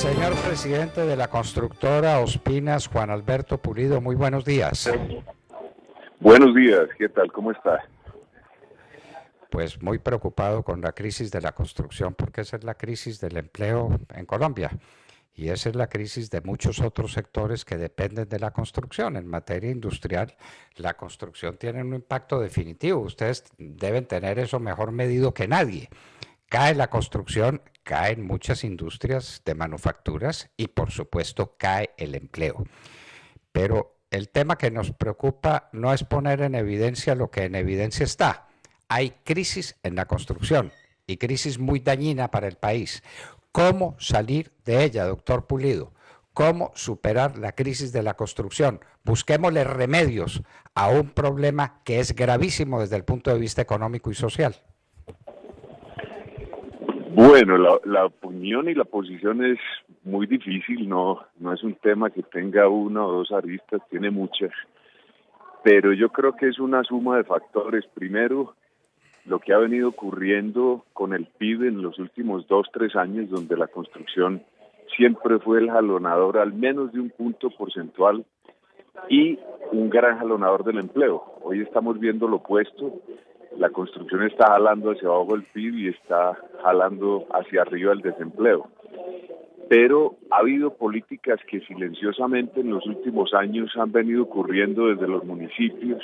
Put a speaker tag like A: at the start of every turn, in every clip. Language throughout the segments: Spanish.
A: Señor presidente de la constructora Ospinas, Juan Alberto Pulido, muy buenos días.
B: Buenos días, ¿qué tal? ¿Cómo está?
A: Pues muy preocupado con la crisis de la construcción, porque esa es la crisis del empleo en Colombia. Y esa es la crisis de muchos otros sectores que dependen de la construcción. En materia industrial, la construcción tiene un impacto definitivo. Ustedes deben tener eso mejor medido que nadie. Cae la construcción, caen muchas industrias de manufacturas y por supuesto cae el empleo. Pero el tema que nos preocupa no es poner en evidencia lo que en evidencia está. Hay crisis en la construcción y crisis muy dañina para el país. ¿Cómo salir de ella, doctor Pulido? ¿Cómo superar la crisis de la construcción? Busquémosle remedios a un problema que es gravísimo desde el punto de vista económico y social.
B: Bueno, la opinión y la posición es muy difícil, no es un tema que tenga una o dos aristas, tiene muchas, pero yo creo que es una suma de factores. Primero, lo que ha venido ocurriendo con el PIB en los últimos 2, 3 años, donde la construcción siempre fue el jalonador al menos de un punto porcentual y un gran jalonador del empleo. Hoy estamos viendo lo opuesto. La construcción está jalando hacia abajo el PIB y está jalando hacia arriba el desempleo. Pero ha habido políticas que silenciosamente en los últimos años han venido ocurriendo desde los municipios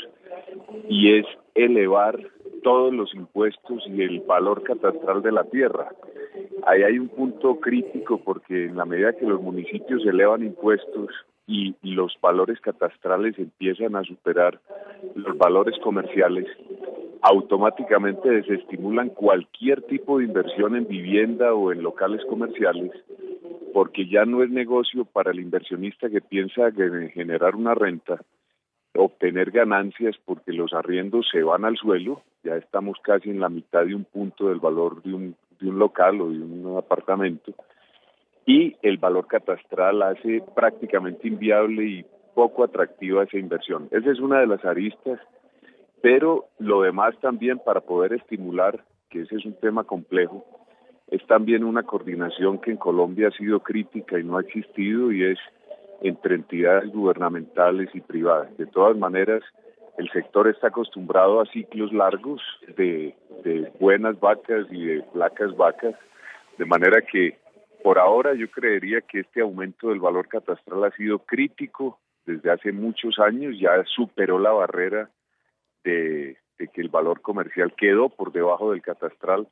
B: y es elevar todos los impuestos y el valor catastral de la tierra. Ahí hay un punto crítico porque en la medida que los municipios elevan impuestos y los valores catastrales empiezan a superar los valores comerciales, automáticamente desestimulan cualquier tipo de inversión en vivienda o en locales comerciales, porque ya no es negocio para el inversionista que piensa generar una renta, obtener ganancias porque los arriendos se van al suelo. Ya estamos casi en la mitad de un punto del valor de un local o de un apartamento, y el valor catastral hace prácticamente inviable y poco atractiva esa inversión. Esa es una de las aristas, pero lo demás también, para poder estimular, que ese es un tema complejo, es también una coordinación que en Colombia ha sido crítica y no ha existido, y es entre entidades gubernamentales y privadas. De todas maneras, el sector está acostumbrado a ciclos largos de buenas vacas y de flacas vacas, de manera que por ahora yo creería que este aumento del valor catastral ha sido crítico desde hace muchos años, ya superó la barrera de que el valor comercial quedó por debajo del catastral,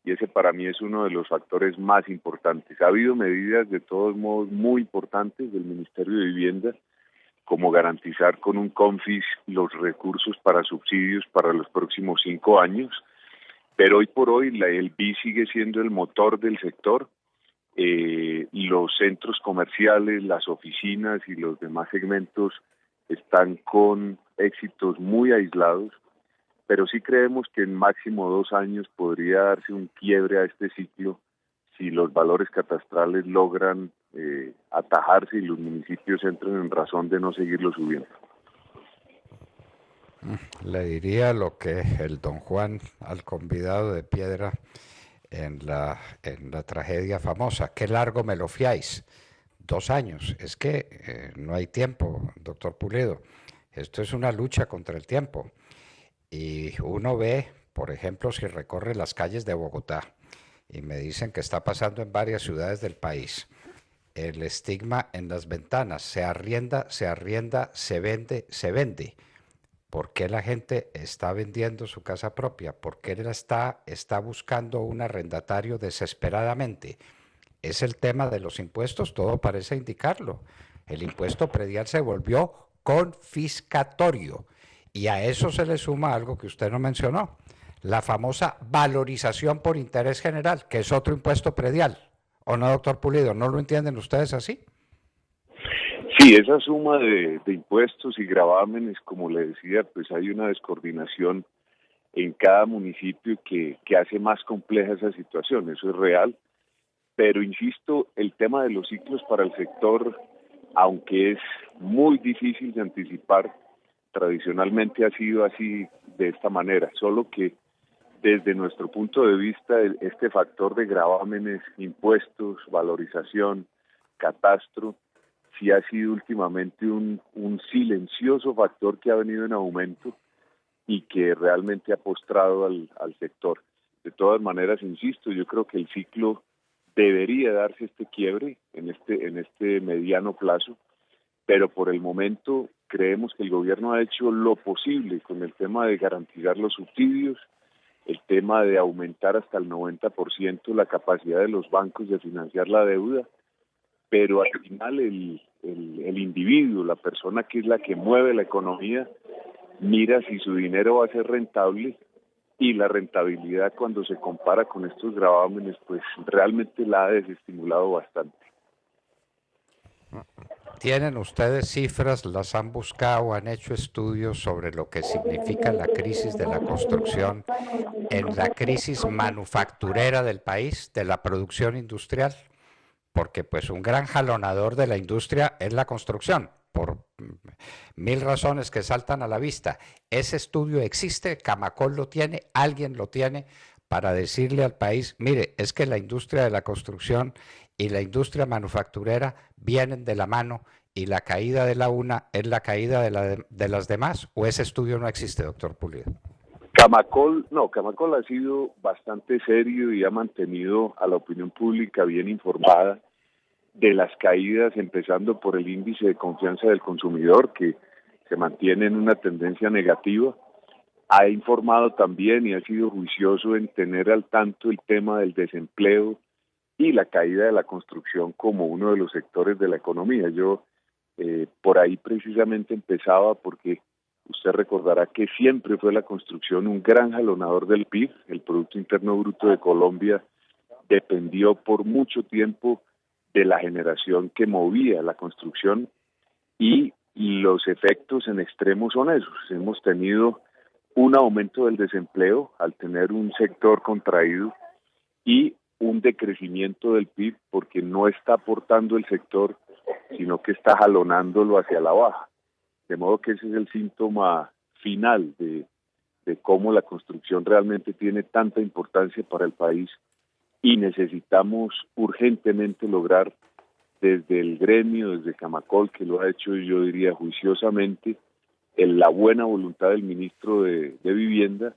B: y ese para mí es uno de los factores más importantes. Ha habido medidas de todos modos muy importantes del Ministerio de Vivienda, como garantizar con un CONFIS los recursos para subsidios para los próximos 5 años, pero hoy por hoy el BI sigue siendo el motor del sector. Los centros comerciales, las oficinas y los demás segmentos están con éxitos muy aislados, pero sí creemos que en máximo 2 años podría darse un quiebre a este ciclo si los valores catastrales logran atajarse y los municipios entran en razón de no seguirlo subiendo.
A: Le diría lo que el don Juan al convidado de piedra en la tragedia famosa. ¿Qué largo me lo fiáis? 2 años. Es que no hay tiempo, doctor Pulido. Esto es una lucha contra el tiempo. Y uno ve, por ejemplo, si recorre las calles de Bogotá, y me dicen que está pasando en varias ciudades del país, el estigma en las ventanas, se arrienda, se vende, se vende. ¿Por qué la gente está vendiendo su casa propia? ¿Por qué está buscando un arrendatario desesperadamente? Es el tema de los impuestos, todo parece indicarlo. El impuesto predial se volvió confiscatorio, y a eso se le suma algo que usted no mencionó, la famosa valorización por interés general, que es otro impuesto predial. ¿O no, doctor Pulido? ¿No lo entienden ustedes así?
B: Sí, esa suma de impuestos y gravámenes, como le decía, pues hay una descoordinación en cada municipio que hace más compleja esa situación, eso es real, pero insisto, el tema de los ciclos para el sector, aunque es muy difícil de anticipar, tradicionalmente ha sido así, de esta manera, solo que desde nuestro punto de vista este factor de gravámenes, impuestos, valorización, catastro, sí ha sido últimamente un silencioso factor que ha venido en aumento y que realmente ha postrado al sector. De todas maneras, insisto, yo creo que el ciclo debería darse este quiebre en este mediano plazo, pero por el momento creemos que el gobierno ha hecho lo posible con el tema de garantizar los subsidios, el tema de aumentar hasta el 90% la capacidad de los bancos de financiar la deuda, pero al final el individuo, la persona que es la que mueve la economía, mira si su dinero va a ser rentable, y la rentabilidad cuando se compara con estos gravámenes pues realmente la ha desestimulado bastante.
A: ¿Tienen ustedes cifras, las han buscado, han hecho estudios sobre lo que significa la crisis de la construcción en la crisis manufacturera del país, de la producción industrial? Porque pues un gran jalonador de la industria es la construcción, por mil razones que saltan a la vista. Ese estudio existe, Camacol lo tiene, alguien lo tiene para decirle al país, mire, es que la industria de la construcción y la industria manufacturera vienen de la mano y la caída de la una es la caída de las demás, o ese estudio no existe, doctor Pulido.
B: Camacol ha sido bastante serio y ha mantenido a la opinión pública bien informada de las caídas, empezando por el índice de confianza del consumidor, que se mantiene en una tendencia negativa. Ha informado también y ha sido juicioso en tener al tanto el tema del desempleo y la caída de la construcción como uno de los sectores de la economía. Yo por ahí precisamente empezaba porque usted recordará que siempre fue la construcción un gran jalonador del PIB, el Producto Interno Bruto de Colombia dependió por mucho tiempo de la generación que movía la construcción y los efectos en extremo son esos. Hemos tenido un aumento del desempleo al tener un sector contraído y un decrecimiento del PIB porque no está aportando el sector, sino que está jalonándolo hacia la baja. De modo que ese es el síntoma final de cómo la construcción realmente tiene tanta importancia para el país y necesitamos urgentemente lograr desde el gremio, desde Camacol, que lo ha hecho yo diría juiciosamente, en la buena voluntad del ministro de Vivienda,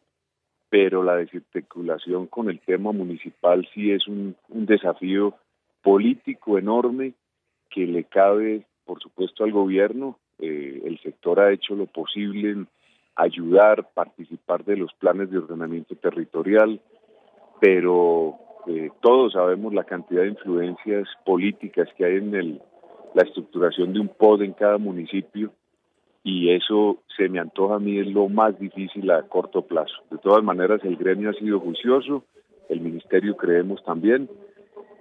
B: pero la desarticulación con el tema municipal sí es un desafío político enorme que le cabe, por supuesto, al gobierno. El sector ha hecho lo posible en ayudar, participar de los planes de ordenamiento territorial, pero todos sabemos la cantidad de influencias políticas que hay en la estructuración de un POD en cada municipio, y eso se me antoja a mí es lo más difícil a corto plazo. De todas maneras, el gremio ha sido juicioso, el ministerio creemos también,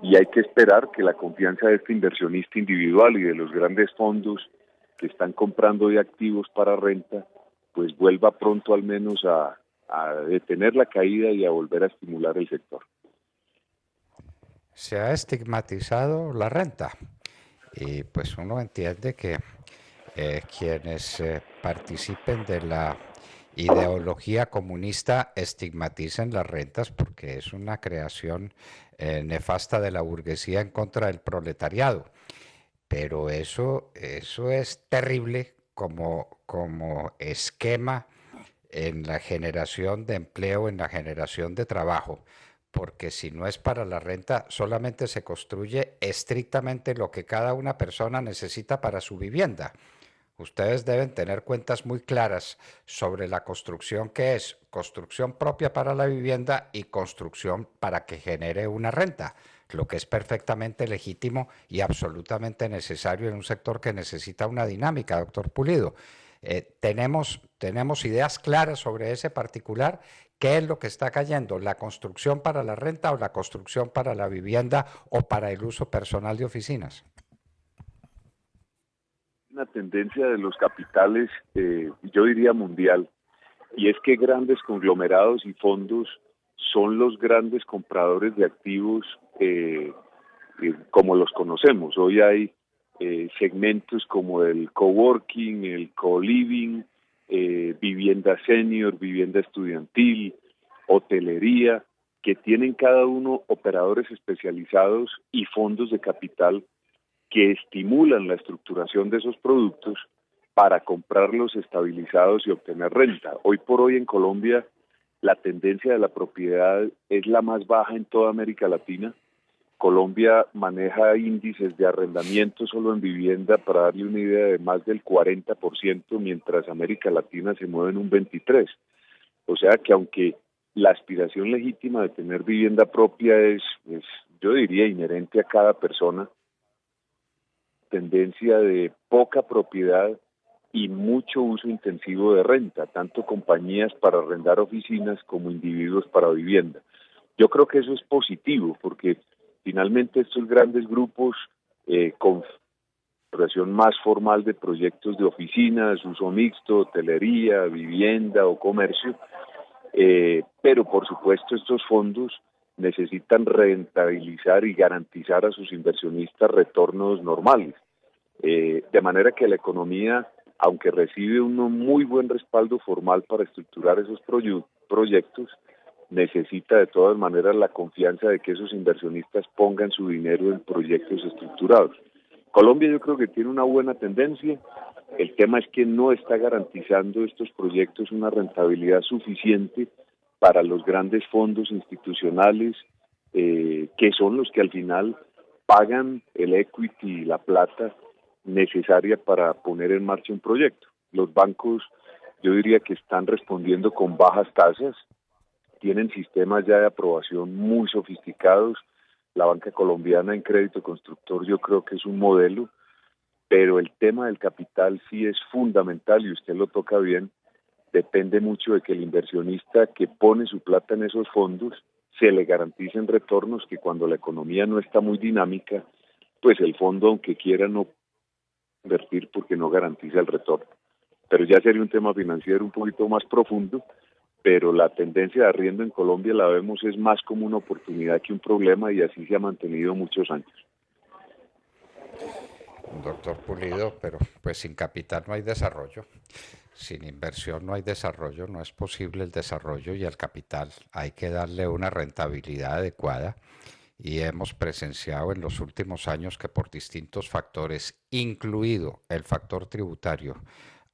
B: y hay que esperar que la confianza de este inversionista individual y de los grandes fondos que están comprando de activos para renta, pues vuelva pronto al menos a detener la caída y a volver a estimular el sector.
A: Se ha estigmatizado la renta y pues uno entiende que quienes participen de la ideología comunista estigmaticen las rentas porque es una creación nefasta de la burguesía en contra del proletariado. Pero eso es terrible como esquema en la generación de empleo, en la generación de trabajo, porque si no es para la renta, solamente se construye estrictamente lo que cada una persona necesita para su vivienda. Ustedes deben tener cuentas muy claras sobre la construcción que es construcción propia para la vivienda y construcción para que genere una renta, lo que es perfectamente legítimo y absolutamente necesario en un sector que necesita una dinámica, doctor Pulido. Tenemos ideas claras sobre ese particular. ¿Qué es lo que está cayendo? ¿La construcción para la renta o la construcción para la vivienda o para el uso personal de oficinas?
B: Una tendencia de los capitales, yo diría mundial, y es que grandes conglomerados y fondos son los grandes compradores de activos como los conocemos. Hoy hay segmentos como el coworking, el co-living, vivienda senior, vivienda estudiantil, hotelería, que tienen cada uno operadores especializados y fondos de capital que estimulan la estructuración de esos productos para comprarlos estabilizados y obtener renta. Hoy por hoy en Colombia la tendencia de la propiedad es la más baja en toda América Latina. Colombia maneja índices de arrendamiento solo en vivienda, para darle una idea, de más del 40%, mientras América Latina se mueve en un 23%. O sea que aunque la aspiración legítima de tener vivienda propia es, yo diría, inherente a cada persona, tendencia de poca propiedad y mucho uso intensivo de renta, tanto compañías para arrendar oficinas como individuos para vivienda. Yo creo que eso es positivo, porque finalmente estos grandes grupos con relación más formal de proyectos de oficinas, uso mixto, hotelería, vivienda o comercio, pero por supuesto estos fondos necesitan rentabilizar y garantizar a sus inversionistas retornos normales, de manera que la economía, aunque recibe un muy buen respaldo formal para estructurar esos proyectos, necesita de todas maneras la confianza de que esos inversionistas pongan su dinero en proyectos estructurados. Colombia yo creo que tiene una buena tendencia. El tema es que no está garantizando estos proyectos una rentabilidad suficiente para los grandes fondos institucionales, que son los que al final pagan el equity y la plata necesaria para poner en marcha un proyecto. Los bancos, yo diría que están respondiendo con bajas tasas, tienen sistemas ya de aprobación muy sofisticados. La banca colombiana en crédito constructor yo creo que es un modelo, pero el tema del capital sí es fundamental y usted lo toca bien. Depende mucho de que el inversionista que pone su plata en esos fondos se le garanticen retornos que cuando la economía no está muy dinámica, pues el fondo, aunque quiera, no invertir porque no garantiza el retorno. Pero ya sería un tema financiero un poquito más profundo, pero la tendencia de arriendo en Colombia la vemos es más como una oportunidad que un problema, y así se ha mantenido muchos años.
A: Doctor Pulido, pero pues sin capital no hay desarrollo. Sin inversión no hay desarrollo, no es posible el desarrollo, y al capital hay que darle una rentabilidad adecuada. Y hemos presenciado en los últimos años que por distintos factores, incluido el factor tributario,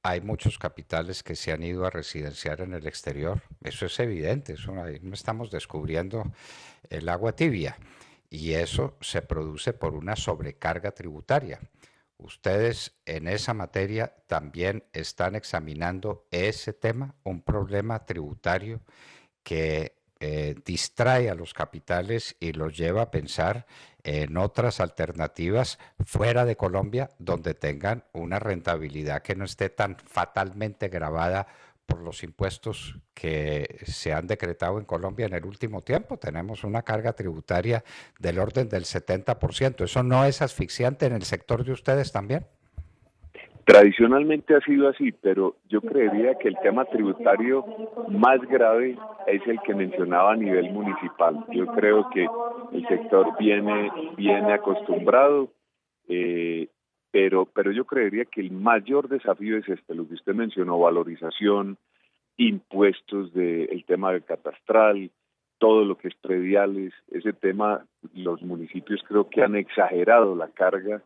A: hay muchos capitales que se han ido a residenciar en el exterior. Eso es evidente, ahí no estamos descubriendo el agua tibia. Y eso se produce por una sobrecarga tributaria. Ustedes en esa materia también están examinando ese tema, un problema tributario que distrae a los capitales y los lleva a pensar en otras alternativas fuera de Colombia, donde tengan una rentabilidad que no esté tan fatalmente gravada por los impuestos que se han decretado en Colombia en el último tiempo. Tenemos una carga tributaria del orden del 70%. ¿Eso no es asfixiante en el sector de ustedes también?
B: Tradicionalmente ha sido así, pero yo creería que el tema tributario más grave es el que mencionaba a nivel municipal. Yo creo que el sector viene acostumbrado, pero yo creería que el mayor desafío es lo que usted mencionó: valorización, impuestos, el tema del catastral, todo lo que es prediales. Ese tema, los municipios creo que han exagerado la carga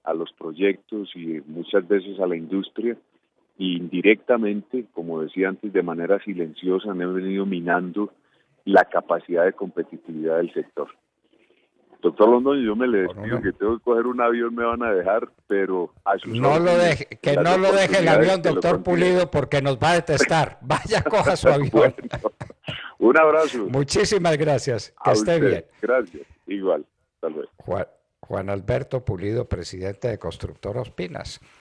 B: a los proyectos y muchas veces a la industria, y indirectamente, como decía antes, de manera silenciosa han venido minando la capacidad de competitividad del sector. Doctor Londoño, yo me le despido, que tengo que coger un avión, me van a dejar, pero a sus
A: no lo deje, que no lo deje el avión, doctor Pulido, porque nos va a detestar. Vaya, coja su avión.
B: Bueno, un abrazo.
A: Muchísimas gracias, que esté bien.
B: Gracias, igual, tal vez.
A: Juan Alberto Pulido, presidente de Constructora Ospinas.